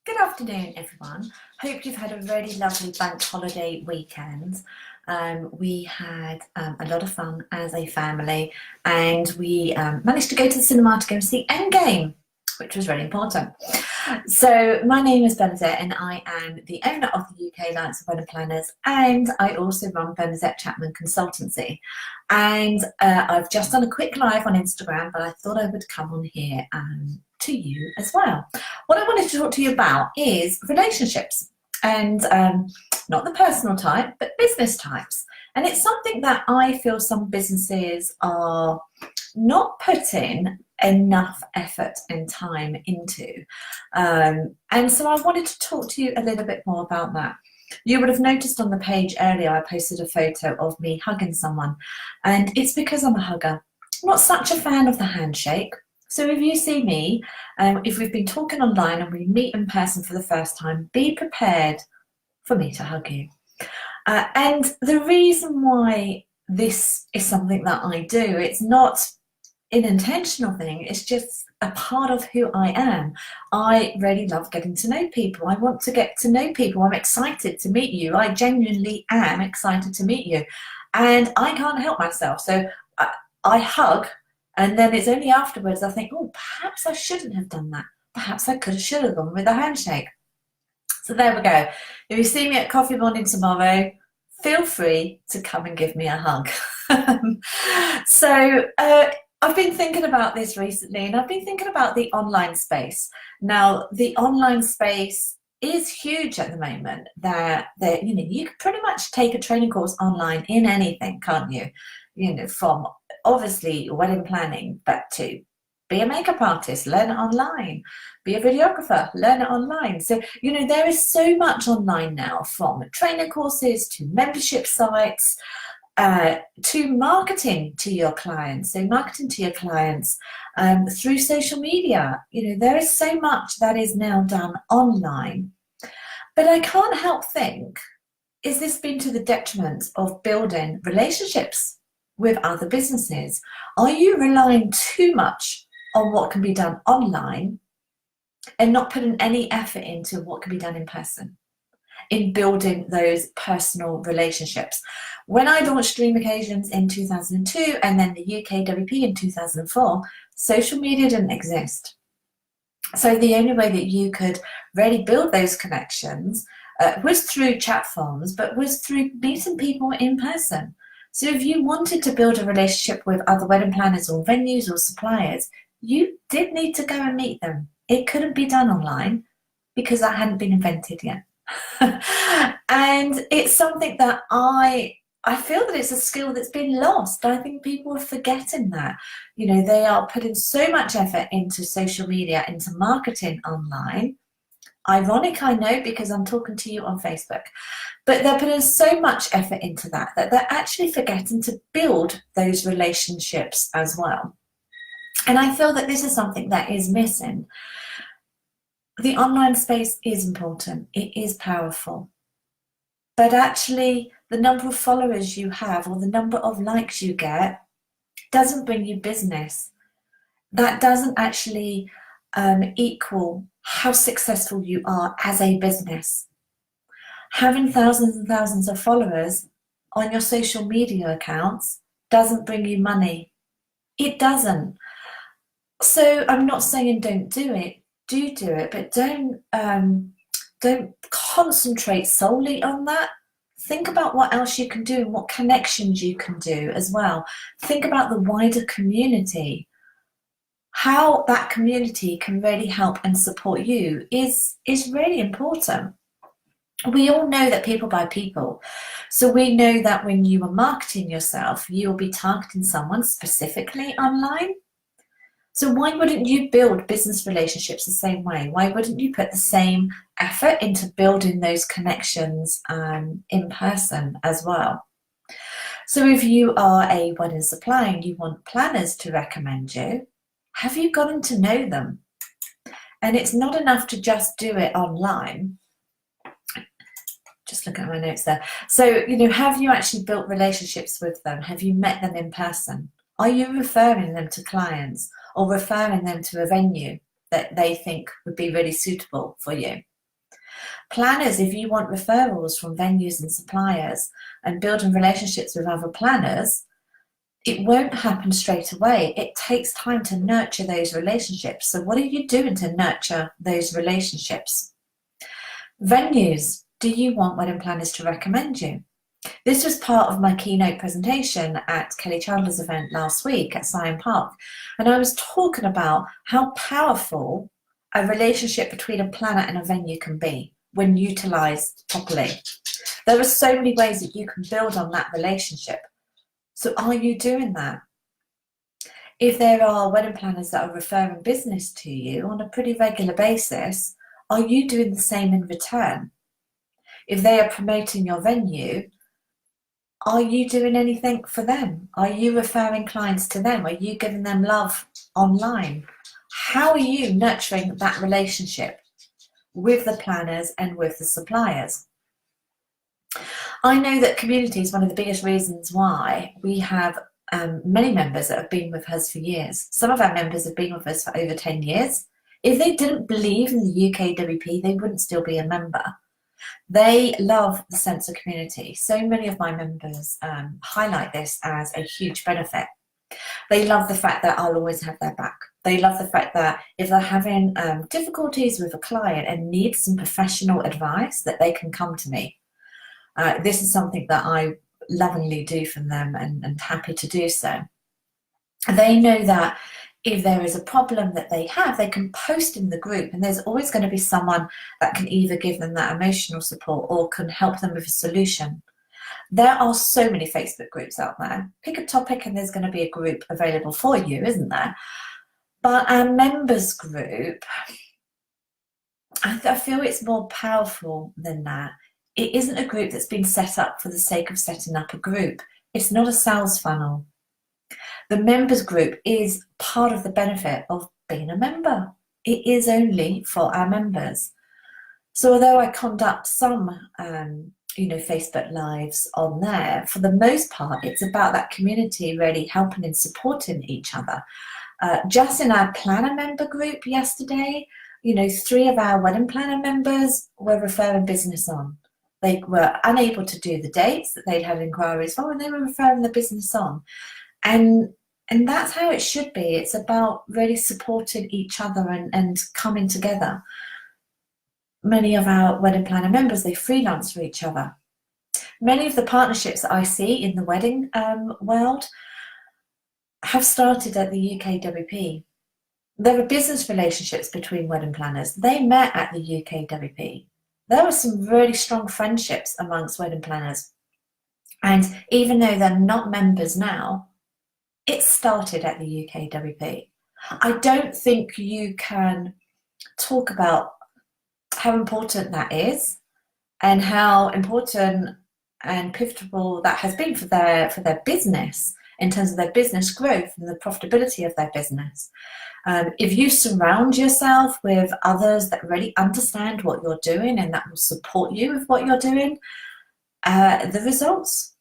Good afternoon, everyone. Hope you've had a really lovely bank holiday weekend. We had a lot of fun as a family, and we managed to go to the cinema to go and see Endgame, which was really important. So my name is Bernadette, and I am the owner of the UK Alliance of Wedding Planners, and I also run Bernadette Chapman Consultancy. And I've just done a quick live on Instagram, but I thought I would come on here to you as well. What I wanted to talk to you about is relationships, and not the personal type, but business types. And it's something that I feel some businesses are not putting enough effort and time into. And so I wanted to talk to you a little bit more about that. You would have noticed on the page earlier I posted a photo of me hugging someone, and it's because I'm a hugger. I'm not such a fan of the handshake. So if you see me, if we've been talking online and we meet in person for the first time, be prepared for me to hug you. And the reason why this is something that I do, it's not an intentional thing, it's just a part of who I am. I really love getting to know people. I want to get to know people. I'm excited to meet you. I genuinely am excited to meet you. And I can't help myself. So I hug, and then it's only afterwards I think, oh, perhaps I shouldn't have done that. Perhaps I should have gone with a handshake. So there we go. If you see me at coffee morning tomorrow, feel free to come and give me a hug. So I've been thinking about this recently, and I've been thinking about the online space. Now, the online space is huge at the moment. You can pretty much take a training course online in anything, can't you? From obviously wedding planning, but to be a makeup artist, learn it online. Be a videographer, learn it online. So, there is so much online now, from trainer courses to membership sites, to marketing to your clients. So marketing to your clients through social media. There is so much that is now done online. But I can't help think, is this been to the detriment of building relationships with other businesses? Are you relying too much on what can be done online and not putting any effort into what can be done in person, in building those personal relationships? When I launched Dream Occasions in 2002 and then the UKAWP in 2004, social media didn't exist. So the only way that you could really build those connections was through chat forums, but was through meeting people in person. So if you wanted to build a relationship with other wedding planners or venues or suppliers, you did need to go and meet them. It couldn't be done online because that hadn't been invented yet. And it's something that I feel that it's a skill that's been lost. I think people are forgetting that. They are putting so much effort into social media, into marketing online. Ironic, I know, because I'm talking to you on Facebook. But they're putting so much effort into that they're actually forgetting to build those relationships as well. And I feel that this is something that is missing. The online space is important. It is powerful. But actually, the number of followers you have or the number of likes you get doesn't bring you business. That doesn't actually equal how successful you are as a business. Having thousands and thousands of followers on your social media accounts doesn't bring you money. It doesn't. So I'm not saying don't do it. Do it, but don't concentrate solely on that. Think about what else you can do and what connections you can do as well. Think about the wider community. How that community can really help and support you is really important. We all know that people buy people. So we know that when you are marketing yourself, you'll be targeting someone specifically online. So why wouldn't you build business relationships the same way? Why wouldn't you put the same effort into building those connections in person as well? So if you are a wedding supplier and you want planners to recommend you, have you gotten to know them? And it's not enough to just do it online. Just looking at my notes there. So, have you actually built relationships with them? Have you met them in person? Are you referring them to clients or referring them to a venue that they think would be really suitable for you? Planners, if you want referrals from venues and suppliers and building relationships with other planners, it won't happen straight away. It takes time to nurture those relationships. So what are you doing to nurture those relationships? Venues, do you want wedding planners to recommend you? This was part of my keynote presentation at Kelly Chandler's event last week at Syon Park. And I was talking about how powerful a relationship between a planner and a venue can be when utilised properly. There are so many ways that you can build on that relationship. So are you doing that? If there are wedding planners that are referring business to you on a pretty regular basis, are you doing the same in return? If they are promoting your venue, are you doing anything for them? Are you referring clients to them? Are you giving them love online? How are you nurturing that relationship with the planners and with the suppliers? I know that community is one of the biggest reasons why we have many members that have been with us for years. Some of our members have been with us for over 10 years. If they didn't believe in the UKAWP, they wouldn't still be a member. They love the sense of community. So many of my members highlight this as a huge benefit. They love the fact that I'll always have their back. They love the fact that if they're having difficulties with a client and need some professional advice, that they can come to me. This is something that I lovingly do for them and happy to do so. They know that if there is a problem that they have, they can post in the group, and there's always going to be someone that can either give them that emotional support or can help them with a solution. There are so many Facebook groups out there. Pick a topic and there's going to be a group available for you, isn't there? But our members group, I feel it's more powerful than that. It isn't a group that's been set up for the sake of setting up a group. It's not a sales funnel. The members group is part of the benefit of being a member. It is only for our members. So although I conduct some Facebook lives on there, for the most part, it's about that community really helping and supporting each other. Just in our planner member group yesterday, 3 of our wedding planner members were referring business on. They were unable to do the dates that they'd had inquiries for, and they were referring the business on. And that's how it should be. It's about really supporting each other and coming together. Many of our wedding planner members, they freelance for each other. Many of the partnerships that I see in the wedding world have started at the UKAWP. There are business relationships between wedding planners. They met at the UKAWP. There were some really strong friendships amongst wedding planners. And even though they're not members now, it started at the UKAWP. I don't think you can talk about how important that is and how important and pivotal that has been for their business in terms of their business growth and the profitability of their business. If you surround yourself with others that really understand what you're doing and that will support you with what you're doing, the results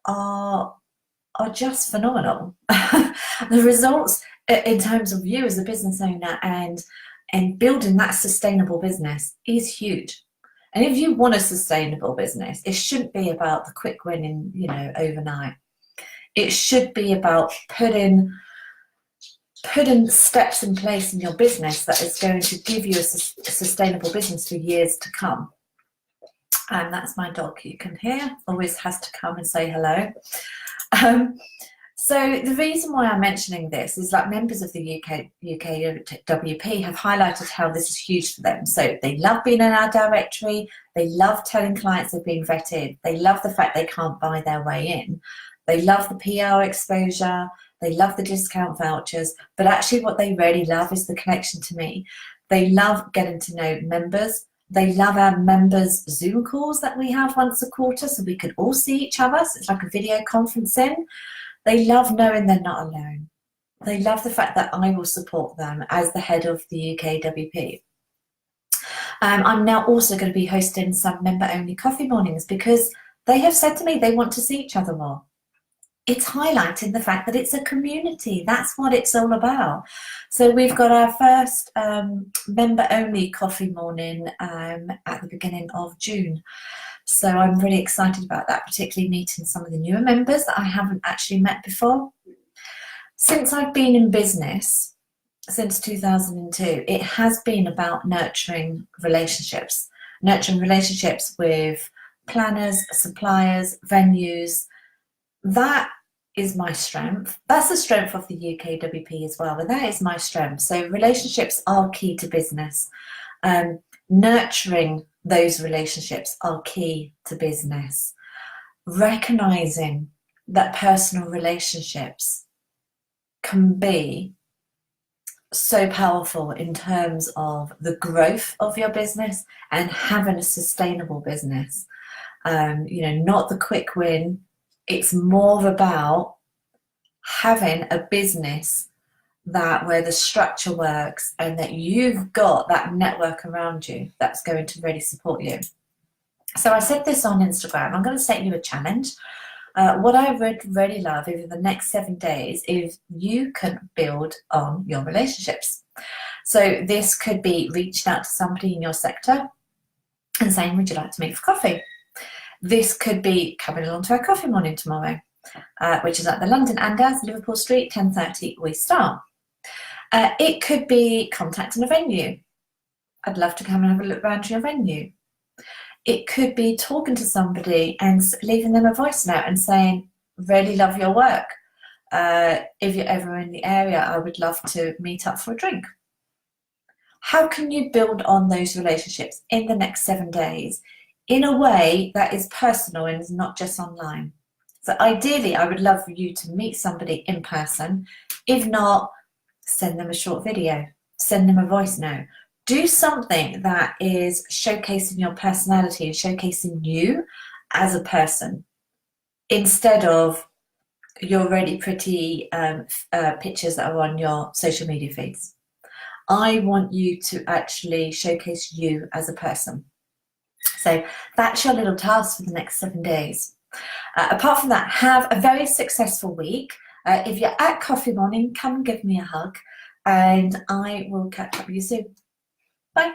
are just phenomenal. The results in terms of you as a business owner and building that sustainable business is huge. And if you want a sustainable business, it shouldn't be about the quick winning, overnight. It should be about putting steps in place in your business that is going to give you a sustainable business for years to come. And that's my dog, you can hear, always has to come and say hello. So the reason why I'm mentioning this is that members of the UKAWP have highlighted how this is huge for them. So they love being in our directory. They love telling clients they've been vetted. They love the fact they can't buy their way in. They love the PR exposure. They love the discount vouchers. But actually what they really love is the connection to me. They love getting to know members. They love our members' Zoom calls that we have once a quarter so we can all see each other. So it's like a video conferencing. They love knowing they're not alone. They love the fact that I will support them as the head of the UKAWP. I'm now also going to be hosting some member-only coffee mornings because they have said to me they want to see each other more. it's highlighting the fact that it's a community. That's what it's all about. So we've got our first member-only coffee morning at the beginning of June. So I'm really excited about that, particularly meeting some of the newer members that I haven't actually met before. Since I've been in business, since 2002, it has been about nurturing relationships with planners, suppliers, venues. That is my strength. That's the strength of the UKWP as well, but that is my strength. So relationships are key to business. Nurturing those relationships are key to business. Recognizing that personal relationships can be so powerful in terms of the growth of your business and having a sustainable business. Not the quick win. It's more about having a business where the structure works and that you've got that network around you that's going to really support you. So I said this on Instagram. I'm going to set you a challenge. What I would really love over the next 7 days is you can build on your relationships. So this could be reaching out to somebody in your sector and saying, would you like to meet for coffee? This could be coming along to our coffee morning tomorrow, which is at the London Andas, Liverpool Street, 10:30 we start. It could be contacting a venue. I'd love to come and have a look around your venue. It could be talking to somebody and leaving them a voice note and saying, really love your work. If you're ever in the area, I would love to meet up for a drink. How can you build on those relationships in the next 7 days in a way that is personal and is not just online? So ideally, I would love for you to meet somebody in person. If not, send them a short video, send them a voice note. Do something that is showcasing your personality and showcasing you as a person instead of your really pretty pictures that are on your social media feeds. I want you to actually showcase you as a person. So that's your little task for the next 7 days. Apart from that, have a very successful week. If you're at coffee morning, come and give me a hug and I will catch up with you soon. Bye.